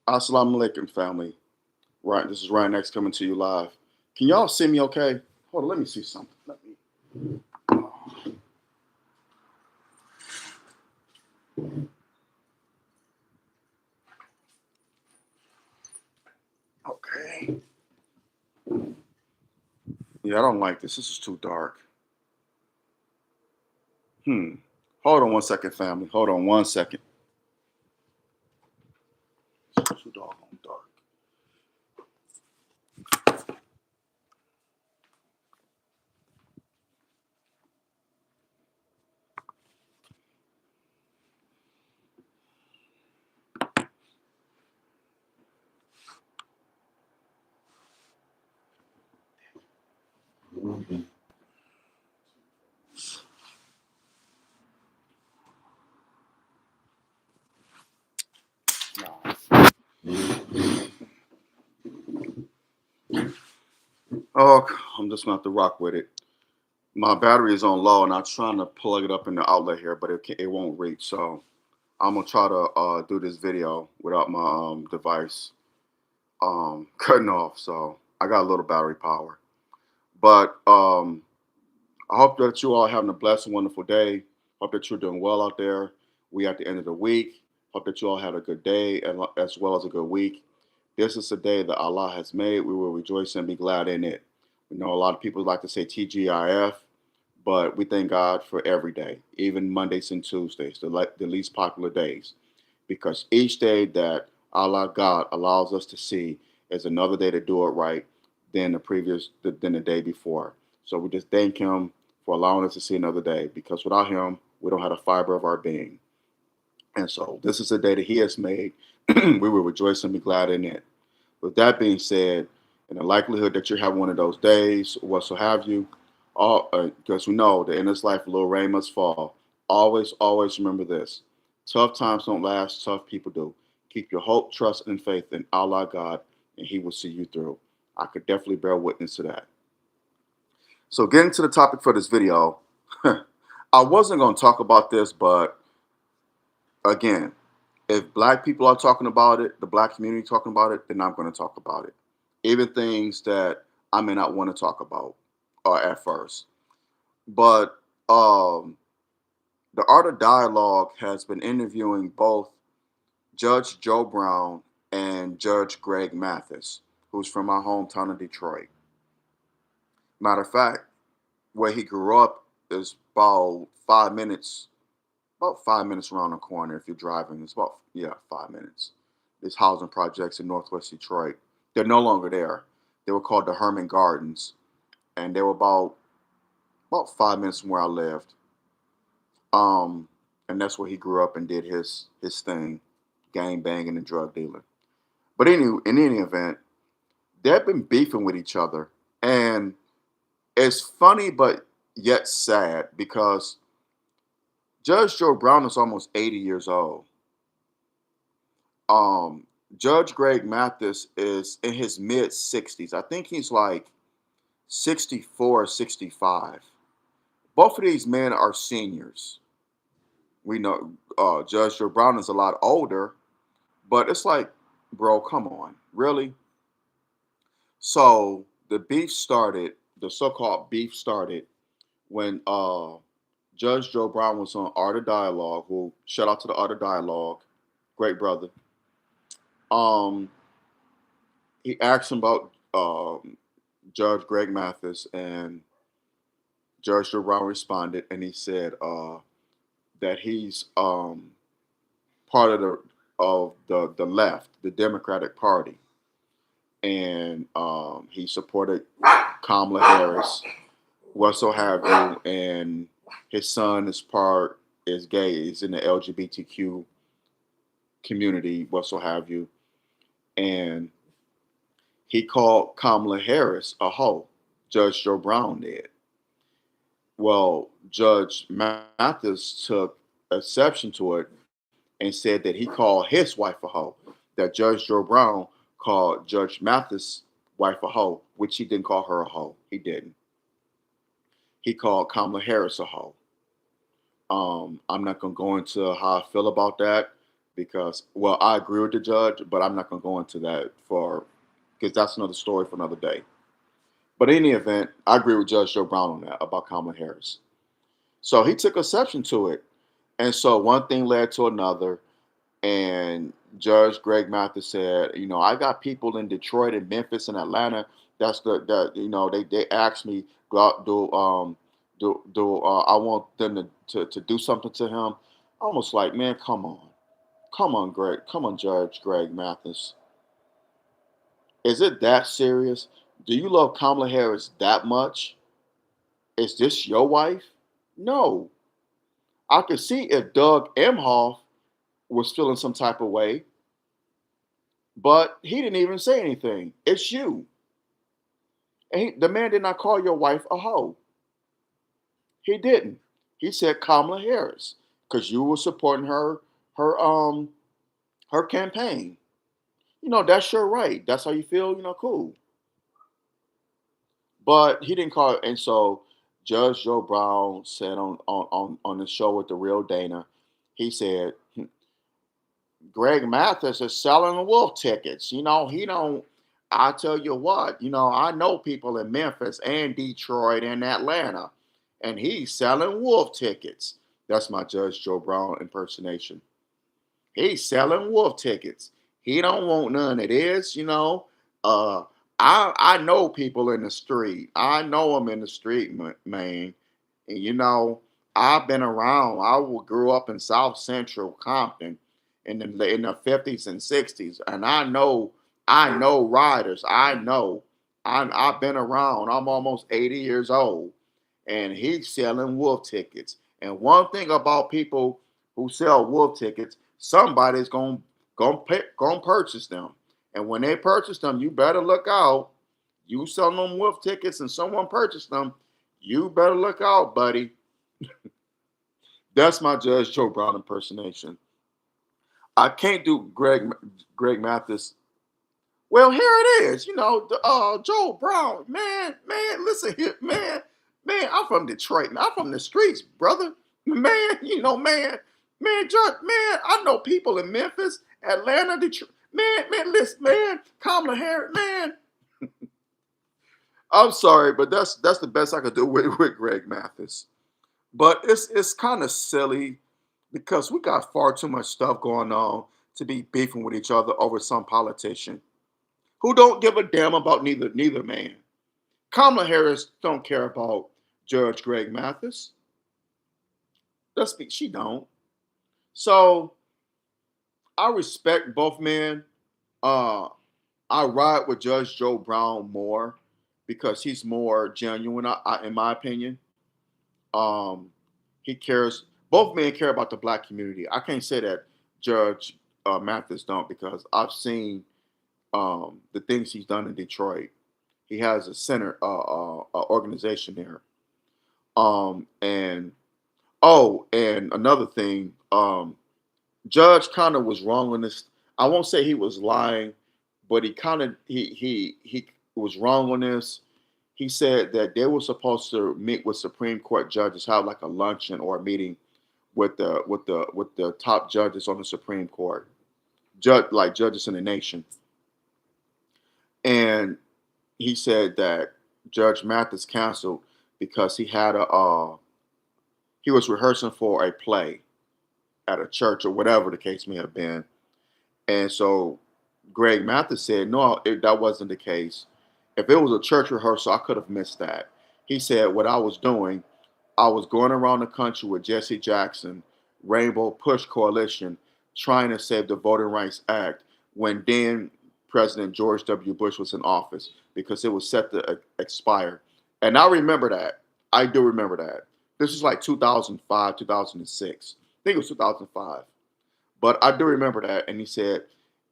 Assalamu alaikum, family. Right, this is Ryan X coming to you live. Can y'all see me okay? Hold on, let me see something. Let me. Okay. Yeah, I don't like this. This is too dark. Hmm. Hold on one second, family. Hold on one second. It's too doggone dark. No. Oh, I'm just gonna have to rock with it. My battery is on low, and I'm trying to plug it up in the outlet here, but it won't reach. So I'm gonna try to do this video without my device cutting off. So I got a little battery power. But I hope that you all having a blessed and wonderful day. Hope that you're doing well out there. We at the end of the week. Hope that you all had a good day and as well as a good week. This is a day that Allah has made. We will rejoice and be glad in it. We know a lot of people like to say TGIF, but we thank God for every day, even Mondays and Tuesdays, the least popular days, because each day that Allah God allows us to see is another day to do it right than the day before. So we just thank Him for allowing us to see another day, because without Him, we don't have a fiber of our being. And so this is a day that He has made. We will rejoice and be glad in it. With that being said, in the likelihood that you're having one of those days, or what so have you, all because we know that in this life, a little rain must fall. Always, always remember this: tough times don't last; tough people do. Keep your hope, trust, and faith in Allah God, and He will see you through. I could definitely bear witness to that. So, getting to the topic for this video, I wasn't going to talk about this, but again, if black people are talking about it, the black community talking about it, then I'm going to talk about it. Even things that I may not want to talk about at first. But the Art of Dialogue has been interviewing both Judge Joe Brown and Judge Greg Mathis, who's from my hometown of Detroit. Matter of fact, where he grew up is about 5 minutes around the corner if you're driving. It's about, yeah, 5 minutes. There's housing projects in Northwest Detroit. They're no longer there. They were called the Herman Gardens, and they were about 5 minutes from where I lived. Um, and that's where he grew up and did his thing, gang banging and drug dealing. But in any event, they've been beefing with each other, and it's funny but yet sad because Judge Joe Brown is almost 80 years old. Um, Judge Greg Mathis is in his mid 60s. I think he's like 64 or 65. Both of these men are seniors. We know Judge Joe Brown is a lot older, but it's like, bro, come on, really? So the so-called beef started when Judge Joe Brown was on Art of Dialogue. Who shout out to the Art of Dialogue, great brother. Um, he asked him about Judge Greg Mathis, and Judge Joe Brown responded, and he said that he's part of the left, the Democratic Party, and he supported Kamala Harris, what so have you, and his son is gay, he's in the LGBTQ community, what so have you, and he called Kamala Harris a hoe. Judge Joe Brown did. Well, Judge Mathis took exception to it and said that he called his wife a hoe. That Judge Joe Brown called Judge Mathis' wife a hoe, which he didn't call her a hoe. He didn't. He called Kamala Harris a hoe. I'm not gonna go into how I feel about that. because, well, I agree with the judge, but I'm not going to go into that for because that's another story for another day. But in any event, I agree with Judge Joe Brown on that about Kamala Harris. So he took exception to it. And so one thing led to another. And Judge Greg Mathis said, I got people in Detroit and Memphis and Atlanta. That's they asked me go out do I want them to do something to him. Almost like, man, come on, Greg, come on, Judge Greg Mathis. Is it that serious? Do you love Kamala Harris that much? Is this your wife? No. I could see if Doug Emhoff was feeling some type of way, but he didn't even say anything. It's you. And the man did not call your wife a hoe. He didn't. He said Kamala Harris because you were supporting her her campaign. That's your right. That's how you feel. Cool. But he didn't call it. And so Judge Joe Brown said on the show with the real Dana, he said, Greg Mathis is selling wolf tickets. He don't. I tell you what, I know people in Memphis and Detroit and Atlanta, and he's selling wolf tickets. That's my Judge Joe Brown impersonation. He's selling wolf tickets. He don't want none of this. Uh, I know people in the street. I know them in the street, man. And I've been around. Grew up in South Central Compton in the 50s and 60s, and I know riders. I've been around. I'm almost 80 years old, and he's selling wolf tickets. And one thing about people who sell wolf tickets, somebody's gonna purchase them. And when they purchase them, you better look out. You selling them wolf tickets, and someone purchased them. You better look out, buddy. That's my Judge Joe Brown impersonation. I can't do Greg Mathis. Well, here it is. Joe Brown, man. Listen here, man. I'm from Detroit. Man, I'm from the streets, brother. Man, Judge, man. I know people in Memphis, Atlanta, Detroit. Listen, man. Kamala Harris, man. I'm sorry, but that's the best I could do with Greg Mathis. But it's kind of silly because we got far too much stuff going on to be beefing with each other over some politician who don't give a damn about neither man. Kamala Harris don't care about Judge Greg Mathis. She don't. So I respect both men. Uh, I ride with Judge Joe Brown more because he's more genuine, in my opinion. Um, he cares. Both men care about the black community. I can't say that Judge Mathis don't because I've seen the things he's done in Detroit. He has a center, organization there. And and another thing, Judge kind of was wrong on this. I won't say he was lying, but he kind of he was wrong on this. He said that they were supposed to meet with Supreme Court judges, have like a luncheon or a meeting with the top judges on the Supreme Court, judges in the nation. And he said that Judge Mathis canceled because he was rehearsing for a play at a church or whatever the case may have been. And so Greg Mathis said, no, that wasn't the case. If it was a church rehearsal, I could have missed that. He said what I was doing, I was going around the country with Jesse Jackson, Rainbow Push Coalition, trying to save the Voting Rights Act when then President George W. Bush was in office because it was set to expire. And I remember that. I do remember that. This was like 2005, 2006. I think it was 2005. But I do remember that. And he said,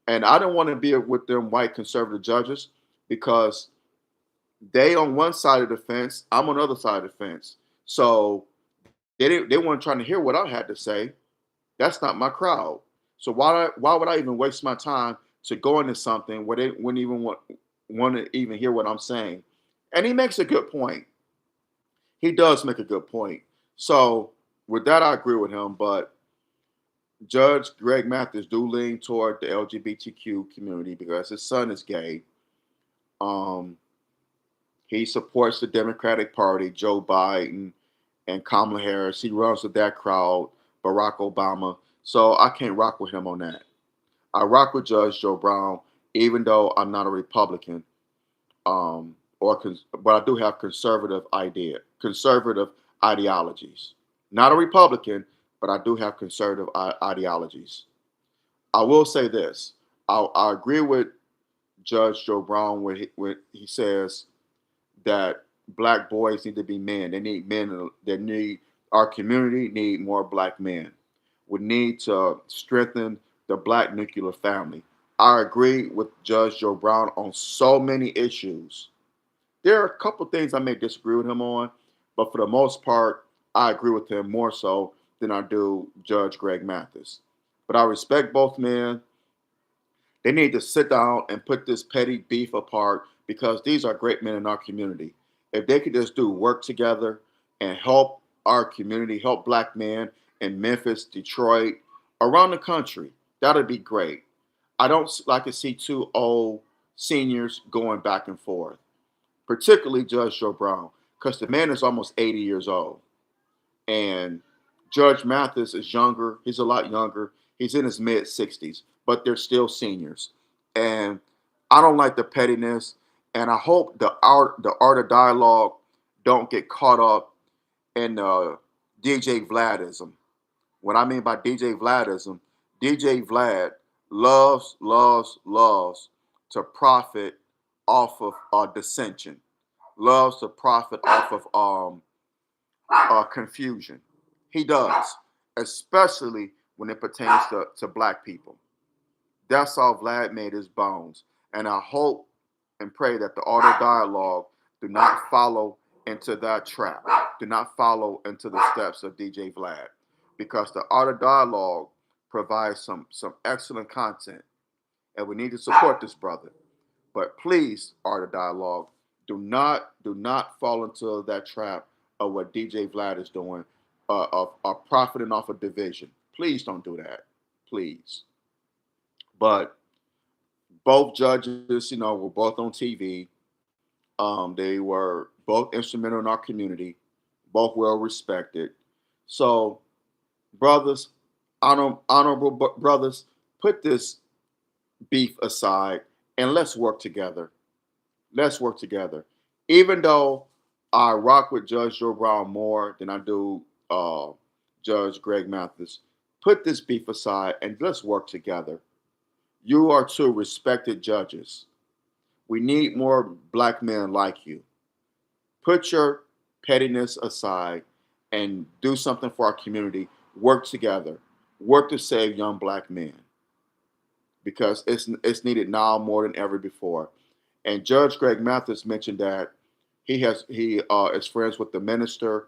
and I didn't want to be with them white conservative judges because they on one side of the fence, I'm on the other side of the fence. So they weren't trying to hear what I had to say. That's not my crowd. So why would I even waste my time to go into something where they wouldn't even want to even hear what I'm saying? And he makes a good point. He does make a good point. So with that, I agree with him. But Judge Greg Mathis do lean toward the LGBTQ community because his son is gay. Um, he supports the Democratic Party, Joe Biden and Kamala Harris. He runs with that crowd, Barack Obama. So I can't rock with him on that. I rock with Judge Joe Brown, even though I'm not a Republican. But I do have conservative ideologies. Not a Republican, but I do have conservative ideologies. I will say this: I agree with Judge Joe Brown when he says that black boys need to be men. They need men. They need our community need more black men. We need to strengthen the black nuclear family. I agree with Judge Joe Brown on so many issues. There are a couple things I may disagree with him on, but for the most part, I agree with him more so than I do Judge Greg Mathis. But I respect both men. They need to sit down and put this petty beef apart because these are great men in our community. If they could just do work together and help our community, help black men in Memphis, Detroit, around the country, that'd be great. I don't like to see two old seniors going back and forth, particularly Judge Joe Brown, because the man is almost 80 years old. And Judge Mathis is younger. He's a lot younger. He's in his mid 60s, but they're still seniors. And I don't like the pettiness. And I hope the art of dialogue don't get caught up in DJ Vladism. What I mean by DJ Vladism, DJ Vlad loves to profit off of dissension, loves to profit off of confusion. He does, especially when it pertains to black people. That's how Vlad made his bones. And I hope and pray that the art of dialogue do not follow into that trap. Do not follow into the steps of DJ Vlad. Because the art of dialogue provides some excellent content. And we need to support this brother. But please, art of dialogue, do not fall into that trap of what DJ Vlad is doing, of profiting off of division. Please don't do that. Please. But both judges, were both on TV. They were both instrumental in our community, both well respected. So, brothers, honorable brothers, put this beef aside and let's work together. Let's work together. Even though I rock with Judge Joe Brown more than I do Judge Greg Mathis, put this beef aside and let's work together. You are two respected judges. We need more black men like you. Put your pettiness aside and do something for our community. Work together. Work to save young black men because it's needed now more than ever before. And Judge Greg Mathis mentioned that he is friends with the minister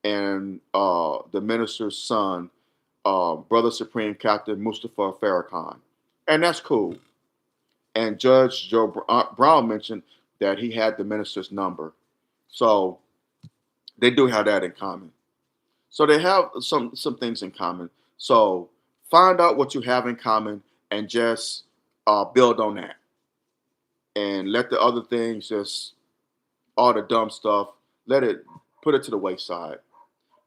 and the minister's son, Brother Supreme Captain Mustafa Farrakhan, and that's cool. And Judge Joe Brown mentioned that he had the minister's number, so they do have that in common. So they have some things in common. So find out what you have in common and just build on that, and let the other things just all the dumb stuff, let it put it to the wayside.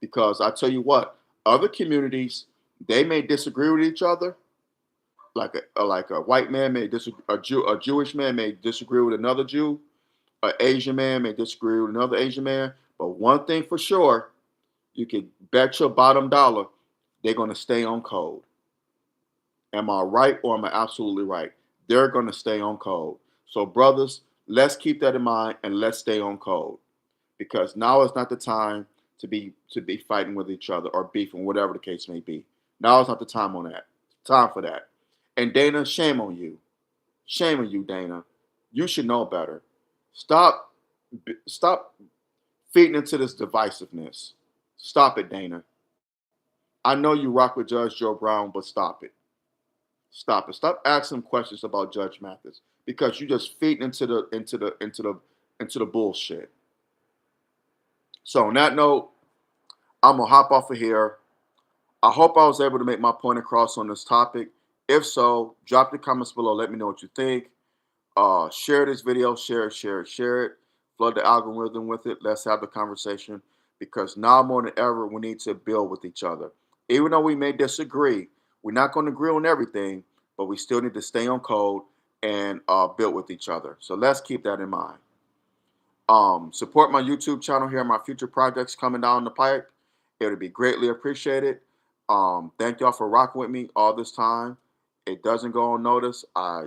Because I tell you what, other communities they may disagree with each other. Like a white man may disagree, a Jewish man may disagree with another Jew, an Asian man may disagree with another Asian man. But one thing for sure, you can bet your bottom dollar they're going to stay on code. Am I right or am I absolutely right? They're going to stay on code. So, brothers, let's keep that in mind and let's stay on code because now is not the time to be fighting with each other or beefing, whatever the case may be. Now is not the time on that. Time for that. And Dana, shame on you. Shame on you, Dana. You should know better. Stop feeding into this divisiveness. Stop it, Dana. I know you rock with Judge Joe Brown, but stop it. Stop it. Stop asking questions about Judge Mathis because you just feeding into the bullshit. So on that note, I'm gonna hop off of here. I hope I was able to make my point across on this topic. If so, drop the comments below. Let me know what you think. Share this video, share it, share it, share it. Flood the algorithm with it. Let's have the conversation because now more than ever, we need to build with each other. Even though we may disagree, we're not going to agree on everything, but we still need to stay on code and build with each other. So let's keep that in mind. Support my YouTube channel here, my future projects coming down the pipe. It would be greatly appreciated. Thank y'all for rocking with me all this time. It doesn't go unnoticed. I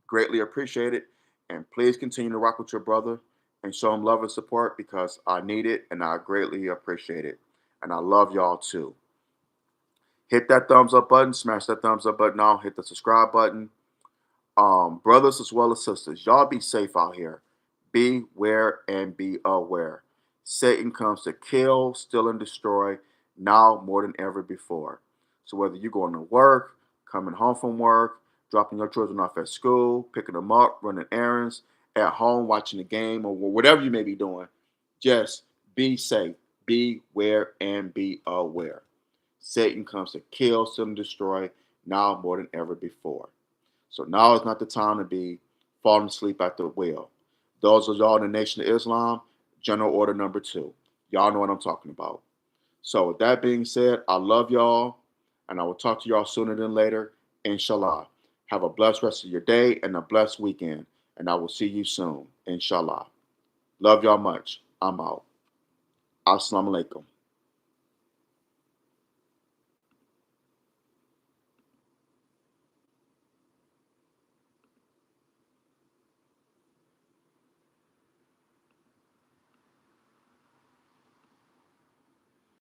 greatly appreciate it. And please continue to rock with your brother and show him love and support because I need it and I greatly appreciate it. And I love y'all too. Hit that thumbs up button, smash that thumbs up button now, hit the subscribe button. Brothers as well as sisters, y'all be safe out here. Beware and be aware. Satan comes to kill, steal, and destroy now more than ever before. So whether you're going to work, coming home from work, dropping your children off at school, picking them up, running errands, at home watching the game, or whatever you may be doing, just be safe. Beware and be aware. Satan comes to kill, steal, and destroy now more than ever before. So now is not the time to be falling asleep at the wheel. Those of y'all in the Nation of Islam, General Order number 2. Y'all know what I'm talking about. So with that being said, I love y'all, and I will talk to y'all sooner than later, inshallah. Have a blessed rest of your day and a blessed weekend, and I will see you soon, inshallah. Love y'all much. I'm out. Assalamu alaikum.